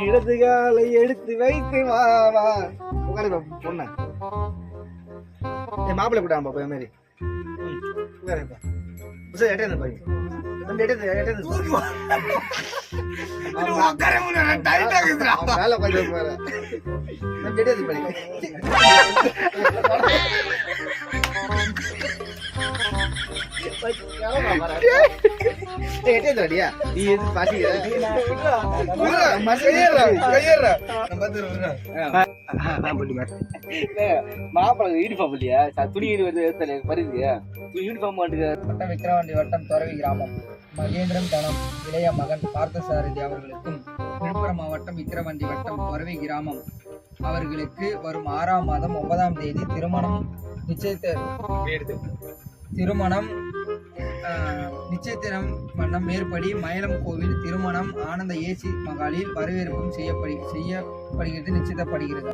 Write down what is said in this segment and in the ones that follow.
இடதுகாலை எடுத்து வைத்து வாவா பொண்ண என் மாப்பிள்ளை கூட்டான் பாப்பா மாதிரி எட்டியா நீ எது பாசிக்கிற மாப்பிள்ளை யூனிஃபார்ம் இல்லையா துணி வருது யூனிஃபார்ம் வட்டம் விக்கிரவாண்டி வட்டம் துறவி கிராமம் மகேந்திரன் தனம் இளைய மகன் பார்த்தசாரதி அவர்களுக்கும் விழுப்புரம் மாவட்டம் விக்கிரவாண்டி வட்டம் துறவி கிராமம் அவர்களுக்கு வரும் 6ஆம் மாதம் 9ஆம் தேதி நிச்சயத்திரம் வண்ணம் மேற்படி மயிலம் கோவில் திருமணம் ஆனந்த ஏசி மகாலில் வரவேற்பும் செய்யப்படுகிறது நிச்சயிக்கப்படுகிறது.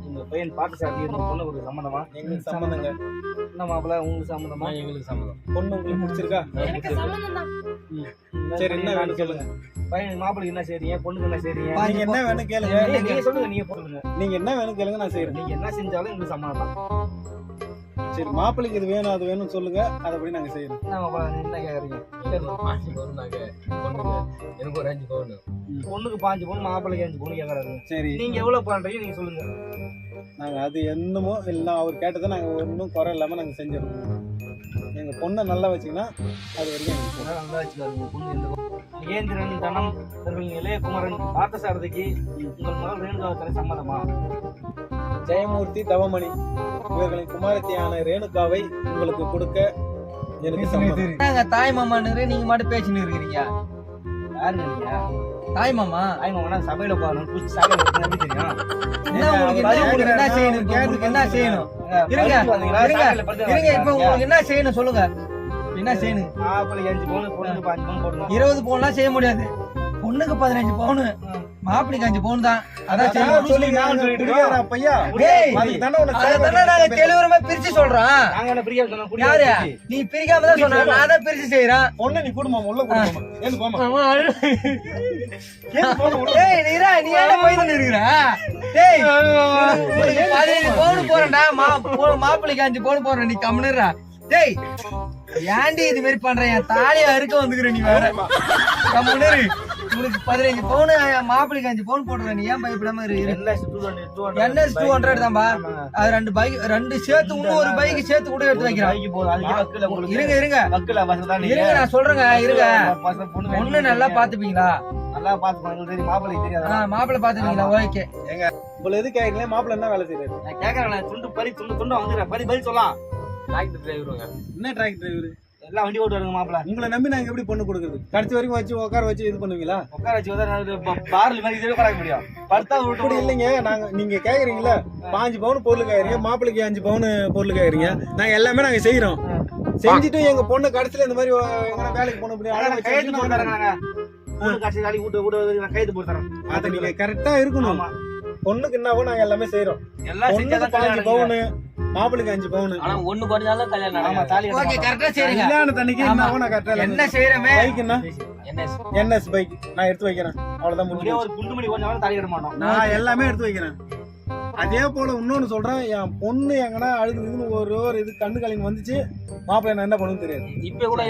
உங்க பையன் பாட்டு சாட்டி பொண்ணு ஒரு சம்மந்தமா? எங்களுக்கு சம்மந்தங்க. என்ன மாப்பிள்ள உங்களுக்கு சம்மந்தமா? எங்களுக்கு சம்மந்தம். பொண்ணு உங்களுக்கு பிடிச்சிருக்கா? சரி, என்ன வேணும் சொல்லுங்க. பையன் மாப்பிள்ளைக்கு என்ன செய்றீங்க, பொண்ணுக்கு என்ன செய்றீங்க? நீங்க என்ன வேணும் கேளுங்க. நீங்க சொல்லுங்க, நீங்க போடுங்க. நீங்க என்ன வேணும் கேளுங்க, நான் செய்யறேன். நீங்க என்ன செஞ்சாலும் எங்களுக்கு சம்மதம். சரி, மாப்பிள்ளைக்கு இது வேணும் அது வேணும் சொல்லுங்க, அதப்படி நாங்க செய்யறோம். என்ன கேக்குறீங்க? எனக்கு ஒரு 5 பவுன். பொண்ணுக்கு 5 பவுன், மாப்பிள்ளைக்கு 5 பவுன் கேக்குறாரு. சரி, நீங்க எவ்வளவு பண்றீங்க நீங்க சொல்லுங்க. நாங்க அது என்னமோ எல்லாம் அவர் கேட்டதை நாங்க ஒன்றும் குறை இல்லாம நாங்க செஞ்சிடறோம். எங்க பொண்ணை நல்லா வச்சுங்கன்னா அது வரைக்கும் நல்லா வச்சுக்காரு. பொண்ணு எந்த மகேந்திரன் தனம் இளைய குமரன் பார்த்தசாரதிக்கு உங்கள் மகள் ரேணுகாவுக்கு சம்மதமா? ஜெயமூர்த்தி தவமணி இவர்களின் குமாரத்தியான ரேணுகாவை உங்களுக்கு கொடுக்க எனக்கு சம்மதம். தாய் மாமான்னு நீங்க மட்டும் பேச்சுன்னு இருக்கிறீங்க. யாரு நீங்க? தாய் மாமா. தாய் மாமா சபையில உட்காரணும், புடிச்சு சபையில உட்கார்ந்து தெரியும். என்ன செய்யணும்? என்ன செய்யணும்? இருங்க இப்ப உங்களுக்கு என்ன செய்யணும் சொல்லுங்க. என்ன செய்யணும்? மாப்பிள்ளைக்கு 5 பவுன், பொண்ணுக்கு 5 பவுன் போடணும். 20 பவுன்லாம் செய்ய முடியாது. பொண்ணுக்கு 15 பவுன், மாப்பிளைக்கு 5 பவுன் தான். அதான் செய்யணும். தெளிவுரமா பிரிச்சு சொல்றான். யாரு நீ பிரிக்காம தான் சொன்ன, நான் தான் பிரிச்சு செய்யறேன். பொண்ணு நீ குடும்பம் உள்ள குடும்பம் நீ என்ன போயிட்டு இருக்கிற? 15 பவுன் போறேன்டா, மாப்பிளைக்கு 5 பவுன் போறேன். நீ கம்முனுறா. டேய் ஏன்டி இது மாதிரி பண்ற? என் தாலியா இருக்க வந்துக்கிற நீ வேற. கம்முனு உங்களுக்கு 15 பவுன், மாப்பிளைக்கு 5 பவுன் போடுற. நீ ஏன் பயப்படாம இருக்கு? NS 200 தான்பா. அது 2 பைக் 2 சேர்த்து இன்னும் ஒரு பைக் சேர்த்து கூட எடுத்து வைக்கிறேன். இருங்க நான் சொல்றேங்க. இருங்க, பொண்ணு நல்லா பாத்துப்பீங்களா? நல்லா பாத்துப்பாங்க. மாப்பிள்ளை தெரியாது. மாப்பிள்ளை பாத்துப்பீங்களா? ஓகே. உங்களை எது கேட்கல? மாப்பிள்ளை என்ன வேலை செய்யறாரு? நான் கேக்குறேன். துண்டு பறி துண்டு வந்துடுறேன். பதில் சொல்லலாம். டிராக்டர் டிரைவருங்க. என்ன டிராக்டர் டிரைவர்? எல்லாம் வண்டி ஓட்டுவாருங்க மாப்பிள்ள. உங்களை நம்பி நாங்க எப்படி பொண்ணு கொடுக்குறது? கடைசி வரைக்கும் வச்சு உட்கார வச்சு இது பண்ணுவீங்களா? உட்கார வச்சு பார்ல மாதிரி இதுவே பழக முடியும். படுத்தா அப்படி இல்லைங்க. நீங்க கேக்குறீங்களா 5 பவுன் பொருள் கேக்குறீங்க, மாப்பிளைக்கு 5 பவுன் பொருள் கேக்குறீங்க. நாங்க எல்லாமே நாங்க செய்யறோம். செஞ்சுட்டு எங்க பொண்ணு கடைசியில இந்த மாதிரி எங்கன்னா வேலைக்கு போன முடியும். கைது போட்டு தரேன். கடைசி வேலைக்கு வீட்டு கைது போட்டு தரேன். அதை நீங்க கரெக்டா இருக்கணும். பொண்ணுக்கு என்னவோ நாங்க எல்லாமே செய்யறோம். எல்லாம் 5 பவுன், மாப்பிளைக்கு 5 பவுன். ஆனா ஒண்ணு குறைஞ்சாலும் கல்யாணம். ஆமா, தாலி. ஓகே, கரெக்ட்டா செய்றீங்க. கல்யாண தண்ணிக்கு என்னவோ நான் கரெக்ட்டா என்ன செய்றமே? பைக் என்ன? NS பைக் நான் எடுத்து வைக்கிறேன். அவ்வளவுதான் முடிஞ்சு. ஒரு குண்டுமணி கொஞ்சம் தாலி கட்ட மாட்டோம். நான் எல்லாமே எடுத்து வைக்கிறேன். அதே போல இன்னொன்னு சொல்றேன். என் பொண்ணு எங்கன்னா அழுதுன்னு ஒரு இது கண்ணு கலங்கி வந்துச்சு, மாப்பிள்ளை நான் என்ன பண்ணுன்னு தெரியாது. இப்ப கூட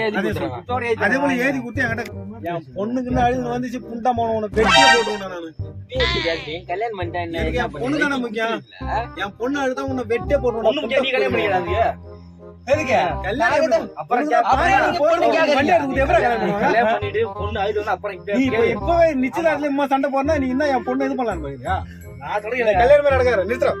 அதே போல ஏதி குத்தி என்கிட்ட என் பொண்ணுக்குன்னு அழுதுன்னு வந்துச்சு, புண்டா போன உனக்கு பெட்டியே போட்டுவேன் நானு. கல்யாணம் பண்ணிட்டேன். என் பொண்ணு தானே முக்கியம். என் பொண்ணு அழுதா உன்னை வெட்டே போட்டுவேன். கல்யாணம் பண்ணிக்கிறாங்க. எதுக்கு? கல்யாணம் அப்புறம் இப்பவே நிச்சயதார்த்தத்துல இம்மா சண்டை போறா நீ என்ன என் பொண்ணு இது பண்ணலான்னு பாக்குறியா? நான் சொல்றேன் கல்யாணமே நடக்காது. நிறுத்துறோம்.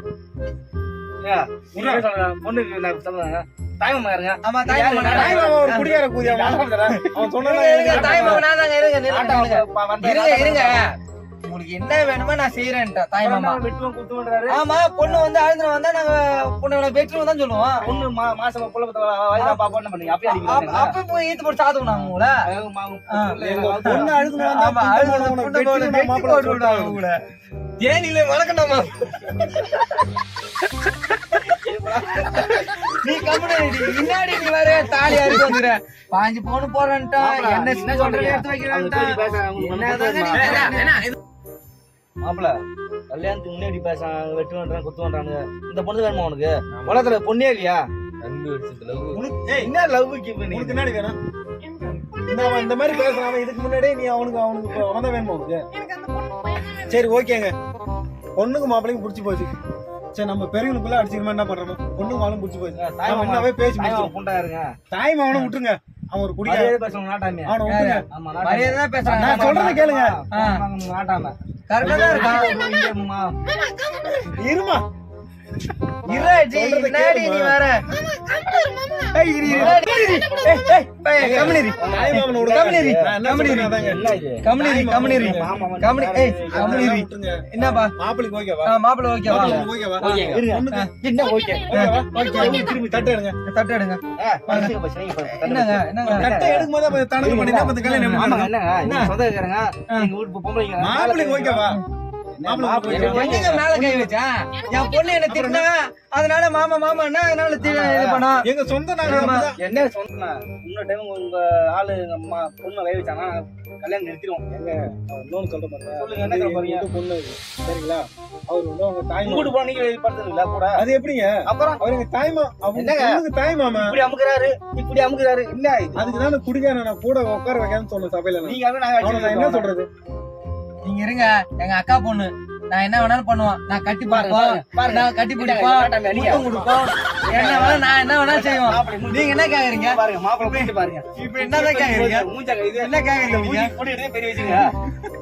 பொண்ணுக்கு நான் சொல்றேன், தாய் மாமா இருங்க. ஆமா தாய் மாமா தாய் மாமா ஒரு குடியார கூதியா அவன் சொன்னா இருங்க, தாய் மாமா நான் தாங்க இருங்க நில்லுங்க, வந்த இருங்க இருங்க உங்களுக்கு என்ன வேணுமோ நான் செய்யறேன்ட்டா தாய் மாமா வெட்டுவோம் குத்துவன்றாரு. ஆமா பொண்ணு வந்து அழுதுன வந்தா நாங்க பொண்ணோட வெட்டுவோம் தான் சொல்லுவோம் பொண்ணு மாசமா புள்ள வயதா பாப்பா என்ன பண்ணீங்க? அப்பயே அடிக்கிறாங்க. அப்ப போய் ஈத்து போட்டு சாதுவோம் நாங்க உங்களை பொண்ணு அழுதுனா ஆமா அழுதுன பொண்ணு போட்டு வெட்டி போட்டு விடுவாங்க உங்களை தேனில வளர்க்கணுமா நீ கம்முனு முன்னாடி நீ வேற தாலியா இருக்கு வந்துற 5 பவுன் போறேன்ட்டா என்ன சின்ன சொல்றேன் எடுத்து வைக்கிறேன்ட்டா மாப்பிள கல்யாணத்துக்கு முன்னாடி பேச வெட்டுவன்றான் குத்துவன்றானுங்க. இந்த பொண்ணு வேணுமா உனக்கு? உலகத்துல பொண்ணே இல்லையா? அன்பு வருஷத்துல உனக்கு என்ன லவ் கீப் உனக்கு என்னடி வேணும்? இந்த மாதிரி பேசுறான் இதுக்கு முன்னாடியே நீ அவனுக்கு அவன் தான் வேணுமா உனக்கு? சரி ஓகேங்க, பொண்ணுக்கு மாப்பிள்ளைக்கு புடிச்சு போச்சு. சரி நம்ம பெரியவனுக்குள்ள அடிச்சுக்கமா என்ன பண்றோம்? பொண்ணுக்கு மாப்பிளும் புடிச்சு போச்சு. என்னவே பேசி புண்டா இருங்க. தாய் மாவனை விட்டுருங்க, அவன் ஒரு குடியார பேசணும் நாட்டாமே. அவனை விட்டுருங்க. மரியாதை தான் பேசுறாங்க நான் சொல்றதை கேளுங்க. நாட்டாம கரெக்டா தான் இருக்கா இருமா இராஜி முன்னாடி நீ வேற ஏய் இரு ஏய் கம்முனு தாய் மாவனை விடுங்க. கம்முனு நான் என்ன சொல்றேன் அதாங்க. என்ன இது? கம்முனு ஏய் கம்முனு விட்டுருங்க. என்னப்பா மாப்பிளைக்கு ஓகேவா? மாப்பிள ஓகேவா ஓகேவா? இருங்க. என்ன ஓகே? ஓகேவா? திரும்பி தட்டு எடுங்க. தட்டு எடுங்க என்னங்க என்னங்க தட்டை எடுக்கும்போது அப்ப தனக்கு பண்ணினா அப்ப கல்யாணம் ஆமாங்க, பண்ணுங்க. என்னங்க? நீங்க சொந்தக்காரங்க, எங்க வீட்டு பொம்பளைங்க. மாப்பிளைக்கு ஓகேவா? மாப்பிளைக்கு ஓகேவா? எங்க மேல கை வச்சா என் பொண்ணு என்ன திட்டினா அதனால மாமா மாமா என்ன அதனால இது பண்ணா எங்க சொந்த நாங்க என்ன சொன்னா இன்னொரு டைம் உங்க ஆளு எங்க அம்மா பொண்ணு கை வச்சானா கல்யாணம் நிறுத்திடுவோம். இன்னொன்னு சொல்ற பாருங்க. சொல்லுங்க, என்ன சொல்ல போறீங்க? பொண்ணு இது. சரிங்களா? அவர் வந்து அவங்க தாய் மாமா. கூட்டு போன நீங்க படுத்துறீங்களா கூட? அது எப்படிங்க? அப்புறம் அவர் எங்க தாய் மாமா. அவங்க என்னங்க? பொண்ணுக்கு தாய் மாமா. இப்படி அமுக்குறாரு இல்ல இது? அதுக்கு தான் குடிக்கான நான் கூட உட்கார வைக்கான்னு சொன்ன சபையில நான். நீங்க அவன் நாங்க அவனை நான் என்ன சொல்றது? நீங்க இருங்க எங்க அக்கா பொண்ணு நான் என்ன வேணாலும் பண்ணுவான் நான் கட்டி பாருப்போம் நான் கட்டி பிடிப்போம் முத்தம் கொடுப்போம் என்ன வேணா நான் என்ன வேணாலும் செய்வோம் நீங்க என்ன கேக்குறீங்க பாருங்க மாப்பிள்ளை போயிட்டு பாருங்க. இப்ப என்னதான் கேக்குறீங்க மூஞ்சா இது என்ன கேக்குறீங்க நீங்க பொண்ணு எடுத்து பெரிய வச்சுங்க.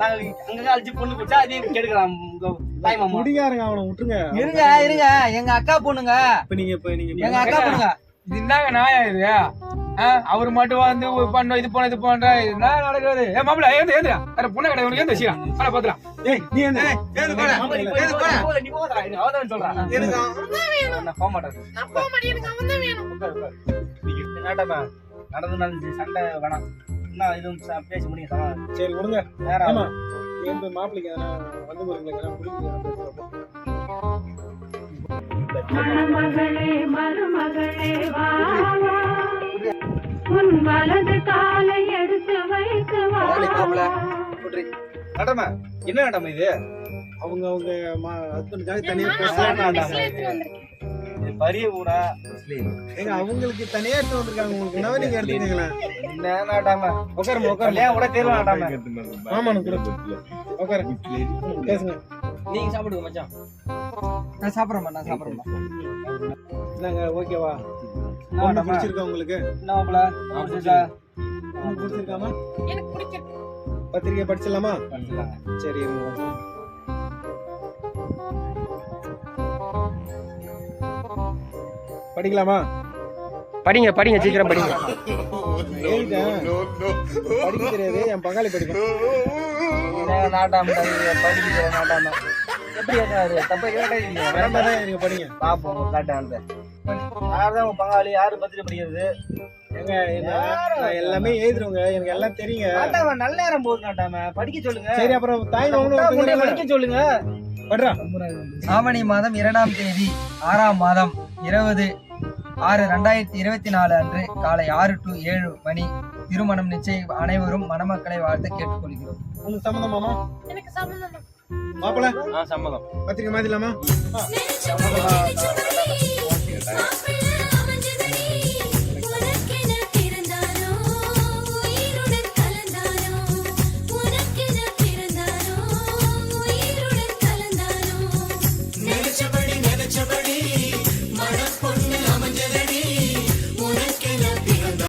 நாங்க அங்க அழிச்சு பொண்ணு குடிச்சா அதையும் கெடுக்கலாம் உங்க தாய் மாமா. குடிக்காரங்க அவனை விட்டுருங்க. இருங்க எங்க அக்கா பொண்ணுங்க இப்ப நீங்க எங்க அக்கா பொண்ணுங்க இது என்னங்க நாயா இது அவர் மட்டும் வந்து பண்ண இது பண்ற என்ன நடக்குது மாப்பிள்ள ஏந்திரா வேற பொண்ணு கடை உனக்கு வச்சுக்கலாம் ஆனா பாத்துலாம் ஏய் நீ என்ன? மாமா, நீ போதா, நீ அவதான் சொல்றான். நான் போக மாட்டேன். நாட்டாம நடந்து சண்டை வேணாம். என்ன இதுவும் பேச முடியும் சமாதானம். சரி விடுங்க. நேரம் ஆமா எந்த மாப்பிளைக்கு எதனா வந்து போறீங்களா? குடிக்கிறீங்க மணமகளே மருமகளே வா வா, உன் வலது காலை எடுத்து வைத்து வா. நாட்டாம என்ன நாட்டாம இது? அவங்க ஹஸ்பண்டுக்காக தனியா பேசலாம். இது பரிய கூட ஏங்க அவங்களுக்கு தனியா எடுத்து வந்திருக்காங்க. உங்களுக்கு என்னவே நீங்க எடுத்துக்கீங்களா? என்ன நாட்டாம உட்காருங்க கல்யாணம் கூட தேர்வு நாட்டாம. ஆமாண்ணு கூட உட்காரு பேசுங்க. நீங்க சாப்பிடுங்க மச்சான். நான் சாப்பிடுறேன் என்னங்க ஓகேவா? பொண்ணு பிடிச்சிருக்கா உங்களுக்கு? என்ன மாப்பிள்ள பொண்ணு பிடிச்சிருக்காமா? பத்திரிக்கை படிச்சிடலாமா? சரி இருங்க. படிக்கலாமா? படிங்க சீக்கிரம் படிங்க. எழுதிட்டேன். படிக்க தெரியாது, என் பங்காளி படிப்பேன். நாட்டாம படிக்கிற நாட்டாம எப்படி கேட்டாரு? தப்பா கேட்டீங்க. வேண்டாம் நீங்க படிங்க. பாப்போம் நாட்டாம யாருதான் உங்க பங்காளி, யாரு பத்திரிக்கை படிக்கிறது? ஏங்க நான் எல்லாமே எழுதுறவங்க, எனக்கு எல்லாம் தெரியுங்க. நாட்டாம நல்ல நேரம் போகுது நாட்டாம, படிக்க சொல்லுங்க. சரி அப்புறம் தாய் முட்டை மாமனும் படிக்க சொல்லுங்க. படுறா. ஆவணி மாதம் 2ஆம் தேதி 6ஆம் மாதம் 20/6/2024 அன்று காலை 6 to 7 மணி திருமணம் நிச்சயம். அனைவரும் மணமக்களை வாழ்த்து கேட்டுக்கொள்கிறோம். உங்களுக்கு சம்மதமாமா? எனக்கு சம்மதம். மாப்பிள்ள சம்மதம். பத்திரிக்கை மாத்திடலாமா? நெஞ்சுக்குள்ளே